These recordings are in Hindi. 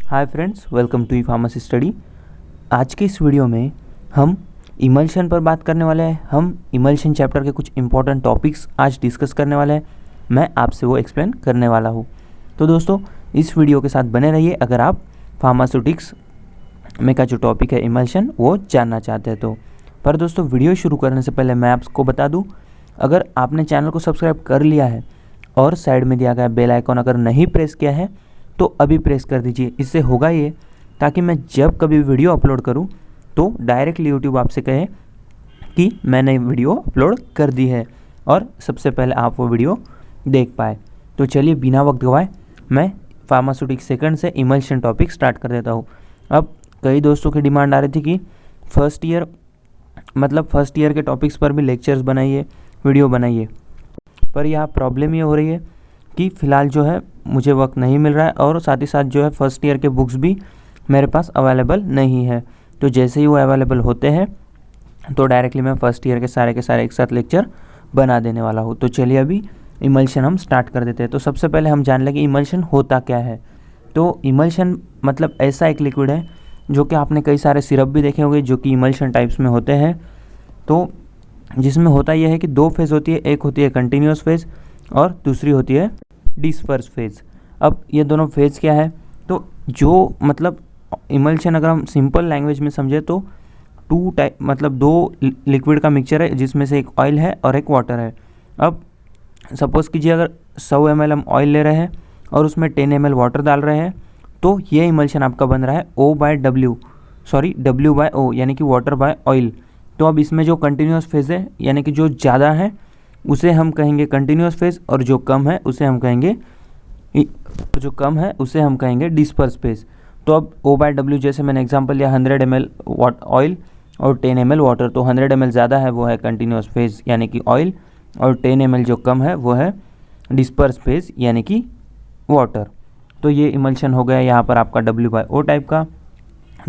Hi friends, welcome to pharmacy study. आज के इस वीडियो में हम इमल्शन पर बात करने वाले हैं। हम इमल्शन चैप्टर के कुछ इंपॉर्टेंट टॉपिक्स आज डिस्कस करने वाले हैं। मैं आपसे वो एक्सप्लेन करने वाला हूँ। तो दोस्तों, इस वीडियो के साथ बने रहिए अगर आप फार्मास्यूटिक्स में का जो टॉपिक है इमल्शन वो जानना चाहते हैं तो। पर दोस्तों, वीडियो शुरू करने से पहले मैं आपको बता दूँ, अगर आपने चैनल को सब्सक्राइब कर लिया है और साइड में दिया गया बेल आइकॉन अगर नहीं प्रेस किया है तो अभी प्रेस कर दीजिए। इससे होगा ये ताकि मैं जब कभी वीडियो अपलोड करूं तो डायरेक्टली यूट्यूब आपसे कहे कि मैंने वीडियो अपलोड कर दी है और सबसे पहले आप वो वीडियो देख पाए। तो चलिए बिना वक्त गवाए मैं फार्मास्यूटिक्स सेकंड से इमल्शन टॉपिक स्टार्ट कर देता हूँ। अब कई दोस्तों की डिमांड आ रही थी कि फर्स्ट ईयर के टॉपिक्स पर भी लेक्चर्स बनाइए, वीडियो बनाइए। पर यहाँ प्रॉब्लम ये हो रही है कि फ़िलहाल जो है मुझे वक्त नहीं मिल रहा है और साथ ही साथ जो है फर्स्ट ईयर के बुक्स भी मेरे पास अवेलेबल नहीं है। तो जैसे ही वो अवेलेबल होते हैं तो डायरेक्टली मैं फर्स्ट ईयर के सारे एक साथ लेक्चर बना देने वाला हूँ। तो चलिए अभी इमल्शन हम स्टार्ट कर देते हैं। तो सबसे पहले हम जान लें कि इमल्शन होता क्या है। तो इमल्शन मतलब ऐसा एक लिक्विड है जो कि आपने कई सारे सिरप भी देखे होंगे जो कि इमल्शन टाइप्स में होते हैं। तो जिसमें होता यह है कि दो फेज़ होती है, एक होती है कंटिन्यूस फेज़ और दूसरी होती है डिस्पर्स फेज़। अब ये दोनों फेज़ क्या है, तो जो मतलब इमल्शन अगर हम सिंपल लैंग्वेज में समझे तो दो लिक्विड का मिक्सचर है जिसमें से एक ऑयल है और एक वाटर है। अब सपोज़ कीजिए अगर 100 ml हम ऑयल ले रहे हैं और उसमें 10 ml वाटर डाल रहे हैं तो ये इमल्शन आपका बन रहा है W/O यानी कि वाटर बाय ऑयल। तो अब इसमें जो कंटिन्यूस फेज़ है यानी कि जो ज़्यादा है उसे हम कहेंगे कंटिन्यूस फेज़ और जो कम है उसे हम कहेंगे डिस्पर्स फेज़। तो अब O/W जैसे मैंने एग्जांपल लिया 100 ml ऑयल और 10 ml वाटर। तो 100 ml ज़्यादा है वो है कंटिन्यूस फेज़ यानी कि ऑयल, और 10 ml जो कम है वो है डिस्पर्स फेज़ यानी कि वाटर। तो ये इमल्शन हो गया यहाँ पर आपका W/O टाइप का।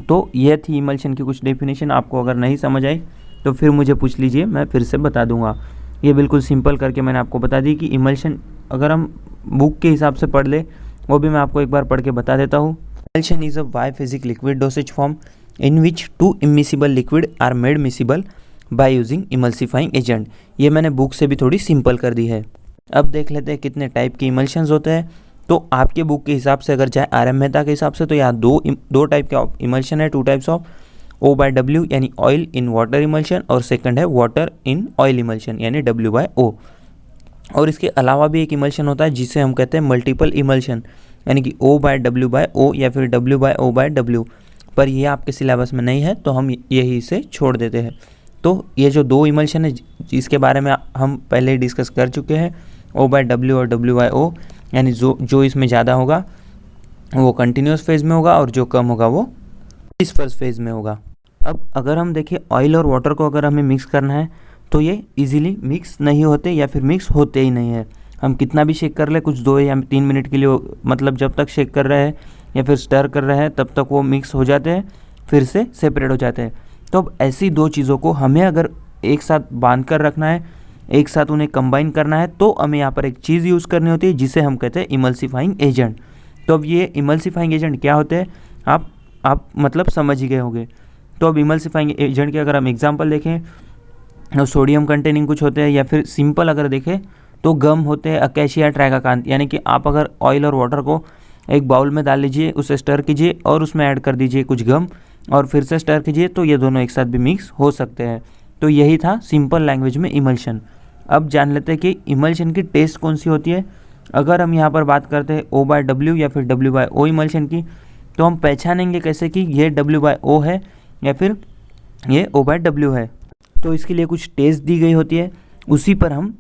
तो ये थी इमल्शन की कुछ डेफिनेशन। आपको अगर नहीं समझ आई तो फिर मुझे पूछ लीजिए, मैं फिर से बता दूंगा। ये बिल्कुल सिंपल करके मैंने आपको बता दी कि इमल्शन अगर हम बुक के हिसाब से पढ़ ले वो भी मैं आपको एक बार पढ़ के बता देता हूँ। Emulsion is a biphasic liquid dosage form in which 2 immiscible liquid are made miscible by using emulsifying agent. ये मैंने बुक से भी थोड़ी सिंपल कर दी है। अब देख लेते हैं कितने टाइप के इमल्शंस होते हैं। तो आपके बुक के हिसाब से अगर जाए RM मेहता के हिसाब से तो यहाँ दो टाइप के इमल्शन है, 2 टाइप्स ऑफ O/W यानी ऑयल इन वाटर इमल्शन और सेकंड है वाटर इन ऑयल इमल्शन यानी W/O। और इसके अलावा भी एक इमल्शन होता है जिसे हम कहते हैं मल्टीपल इमल्शन यानी कि O/W/O या फिर W/O/W। पर ये आपके सिलेबस में नहीं है तो हम यही से छोड़ देते हैं। तो ये जो दो इमल्शन है जिसके बारे में हम पहले डिस्कस कर चुके हैं, O/W और W/O, यानी जो इसमें ज़्यादा होगा वो कंटिन्यूस फेज़ में होगा और जो कम होगा वो डिस्पर्स फेज़ में होगा। अब अगर हम देखें ऑयल और वाटर को अगर हमें मिक्स करना है तो ये इजीली मिक्स नहीं होते या फिर मिक्स होते ही नहीं है। हम कितना भी शेक कर ले, कुछ 2 या 3 मिनट के लिए मतलब जब तक शेक कर रहे हैं या फिर स्टर कर रहे हैं तब तक वो मिक्स हो जाते हैं, फिर से सेपरेट हो जाते हैं। तो अब ऐसी दो चीज़ों को हमें अगर एक साथ बांध कर रखना है, एक साथ उन्हें कंबाइन करना है तो हमें यहाँ पर एक चीज़ यूज़ करनी होती है जिसे हम कहते हैं इमल्सिफाइंग एजेंट। तो अब ये इमल्सिफाइंग एजेंट क्या होते हैं आप मतलब समझ ही गए होंगे। तो अब इमल्सिफाइंग एजेंट के अगर हम एग्जांपल देखें तो सोडियम कंटेनिंग कुछ होते हैं या फिर सिंपल अगर देखें तो गम होते हैं, अकेशिया ट्राइकाकांथ। यानी कि आप अगर ऑयल और वाटर को एक बाउल में डाल लीजिए, उसे स्टर कीजिए और उसमें ऐड कर दीजिए कुछ गम और फिर से स्टर कीजिए तो ये दोनों एक साथ भी मिक्स हो सकते हैं। तो यही था सिंपल लैंग्वेज में इमल्शन। अब जान लेते हैं कि इमल्शन की टेस्ट कौन सी होती है। अगर हम यहाँ पर बात करते हैं O/W या फिर W/O इमल्शन की तो हम पहचानेंगे कैसे कि ये W/O है या फिर ये O/W है। तो इसके लिए कुछ टेस्ट दी गई होती है, उसी पर हम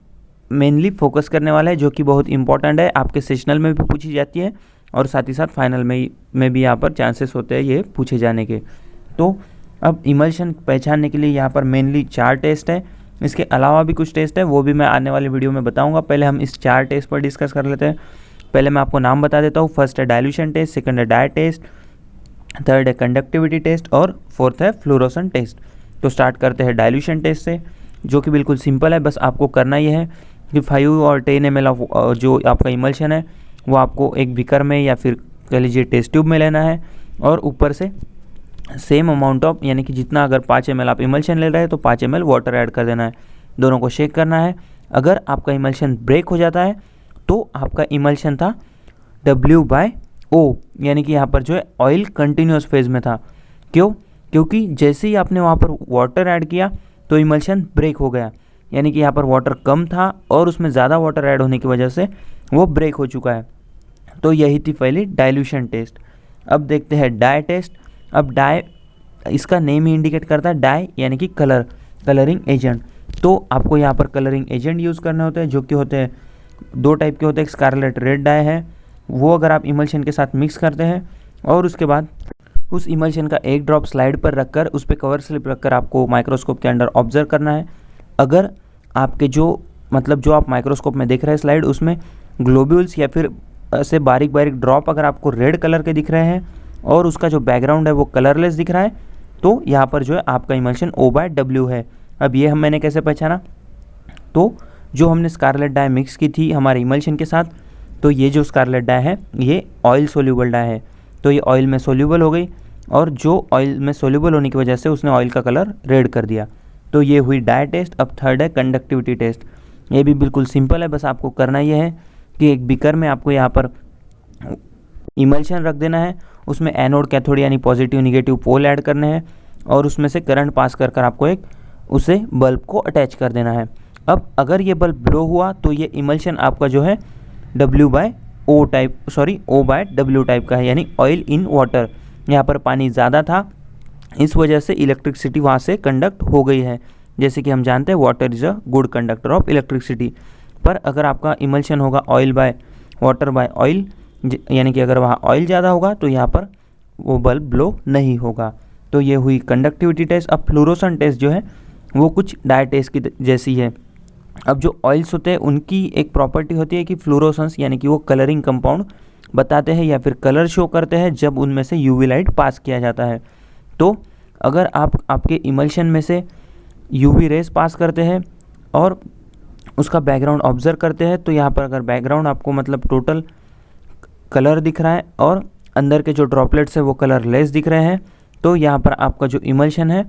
मेनली फोकस करने वाले हैं जो कि बहुत इंपॉर्टेंट है। आपके सेशनल में भी पूछी जाती है और साथ ही साथ फाइनल में भी यहाँ पर चांसेस होते हैं ये पूछे जाने के। तो अब इमल्शन पहचानने के लिए यहाँ पर मेनली 4 टेस्ट है। इसके अलावा भी कुछ टेस्ट है, वो भी मैं आने वाली वीडियो में बताऊंगा। पहले हम इस 4 टेस्ट पर डिस्कस कर लेते हैं। पहले मैं आपको नाम बता देता हूँ। फर्स्ट है डाइल्यूशन टेस्ट, सेकंड है डाई टेस्ट, थर्ड है कंडक्टिविटी टेस्ट और फोर्थ है फ्लोरोसेंट टेस्ट। तो स्टार्ट करते हैं डाइल्यूशन टेस्ट से, जो कि बिल्कुल सिंपल है। बस आपको करना ये है कि 5 और 10 ml ऑफ जो आपका इमल्शन है वो आपको एक बीकर में या फिर कह लीजिए टेस्ट ट्यूब में लेना है और ऊपर से सेम अमाउंट ऑफ यानी कि जितना अगर 5 ml आप इमल्शन ले रहे हैं तो 5 ml वाटर ऐड कर देना है। दोनों को शेक करना है। अगर आपका इमल्शन ब्रेक हो जाता है तो आपका इमल्शन था W/O, यानी कि यहाँ पर जो है ऑयल कंटिन्यूस फेज में था। क्यों? क्योंकि जैसे ही आपने वहाँ पर वाटर ऐड किया तो इमल्शन ब्रेक हो गया, यानी कि यहाँ पर वाटर कम था और उसमें ज़्यादा वाटर ऐड होने की वजह से वो ब्रेक हो चुका है। तो यही थी पहली डाइल्यूशन टेस्ट। अब देखते हैं डाई टेस्ट। अब डाई, इसका नेम ही इंडिकेट करता है डाई यानी कि कलरिंग एजेंट। तो आपको यहाँ पर कलरिंग एजेंट यूज़ करने होते हैं, जो कि होते हैं 2 टाइप के होते हैं। स्कारलेट रेड डाई है, वो अगर आप इमल्शन के साथ मिक्स करते हैं और उसके बाद उस इमल्शन का 1 ड्रॉप स्लाइड पर रखकर उस पर कवर स्लिप रखकर आपको माइक्रोस्कोप के अंडर ऑब्जर्व करना है। अगर आपके जो आप माइक्रोस्कोप में देख रहे हैं स्लाइड, उसमें ग्लोब्यूल्स या फिर ऐसे बारीक बारीक ड्रॉप अगर आपको रेड कलर के दिख रहे हैं और उसका जो बैकग्राउंड है वो कलरलेस दिख रहा है, तो यहाँ पर जो है आपका इमल्शन O/W है। अब ये मैंने कैसे पहचाना? तो जो हमने स्कारलेट डाई मिक्स की थी हमारे इमल्शन के साथ, तो ये जो स्कारलेट डाई है ये ऑयल सोल्यूबल डाई है, तो ये ऑयल में सोल्यूबल हो गई और जो ऑयल में सोल्यूबल होने की वजह से उसने ऑयल का कलर रेड कर दिया। तो ये हुई डाई टेस्ट। अब थर्ड है कंडक्टिविटी टेस्ट। ये भी बिल्कुल सिंपल है, बस आपको करना ये है कि एक बीकर में आपको यहाँ पर इमल्शन रख देना है, उसमें एनोड कैथोड यानी पॉजिटिव निगेटिव पोल ऐड करने हैं और उसमें से करंट पास कर कर आपको उसे बल्ब को अटैच कर देना है। अब अगर ये बल्ब ब्लो हुआ तो ये इमल्शन आपका जो है O/W टाइप का है, यानी ऑयल इन वाटर। यहाँ पर पानी ज़्यादा था, इस वजह से इलेक्ट्रिसिटी वहाँ से कंडक्ट हो गई है। जैसे कि हम जानते हैं water is a good conductor of electricity. पर अगर आपका इमल्शन होगा वाटर/ऑयल, यानी कि अगर वहाँ ऑयल ज़्यादा होगा तो यहाँ पर वो बल्ब ब्लो नहीं होगा। तो ये हुई कंडक्टिविटी टेस्ट। अब फ्लोरोसेंट टेस्ट जो है वो कुछ डाई टेस्ट की जैसी है। अब जो ऑयल्स होते हैं उनकी एक प्रॉपर्टी होती है कि फ्लोरोसेंस, यानी कि वो कलरिंग कंपाउंड बताते हैं या फिर कलर शो करते हैं जब उनमें से यूवी लाइट पास किया जाता है। तो अगर आप आपके इमल्शन में से यूवी रेस पास करते हैं और उसका बैकग्राउंड ऑब्जर्व करते हैं, तो यहाँ पर अगर बैकग्राउंड आपको टोटल कलर दिख रहा है और अंदर के जो ड्रॉपलेट्स है वो कलर लेस दिख रहे हैं, तो यहाँ पर आपका जो इमल्शन है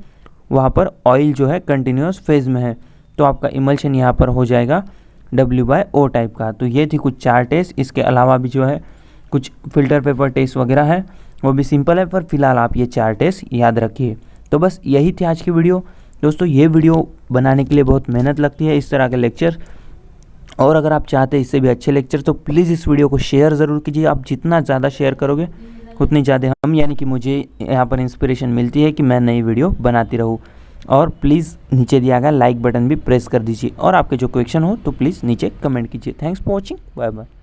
वहाँ पर ऑयल जो है कंटिन्यूस फेज में है, तो आपका इमल्शन यहाँ पर हो जाएगा W/O टाइप का। तो ये थी कुछ 4 टेस्ट। इसके अलावा भी जो है कुछ फिल्टर पेपर टेस्ट वगैरह है, वो भी सिंपल है, पर फिलहाल आप ये 4 टेस्ट याद रखिए। तो बस यही थी आज की वीडियो। दोस्तों ये वीडियो बनाने के लिए बहुत मेहनत लगती है, इस तरह के लेक्चर, और अगर आप चाहते हैं इससे भी अच्छे लेक्चर तो प्लीज़ इस वीडियो को शेयर ज़रूर कीजिए। आप जितना ज़्यादा शेयर करोगे उतनी ज़्यादा यानी कि मुझे यहाँ पर इंस्पिरेशन मिलती है कि मैं नई वीडियो बनाती रहूँ। और प्लीज़ नीचे दिया गया लाइक बटन भी प्रेस कर दीजिए और आपके जो क्वेश्चन हो तो प्लीज़ नीचे कमेंट कीजिए। Thanks for watching, bye bye.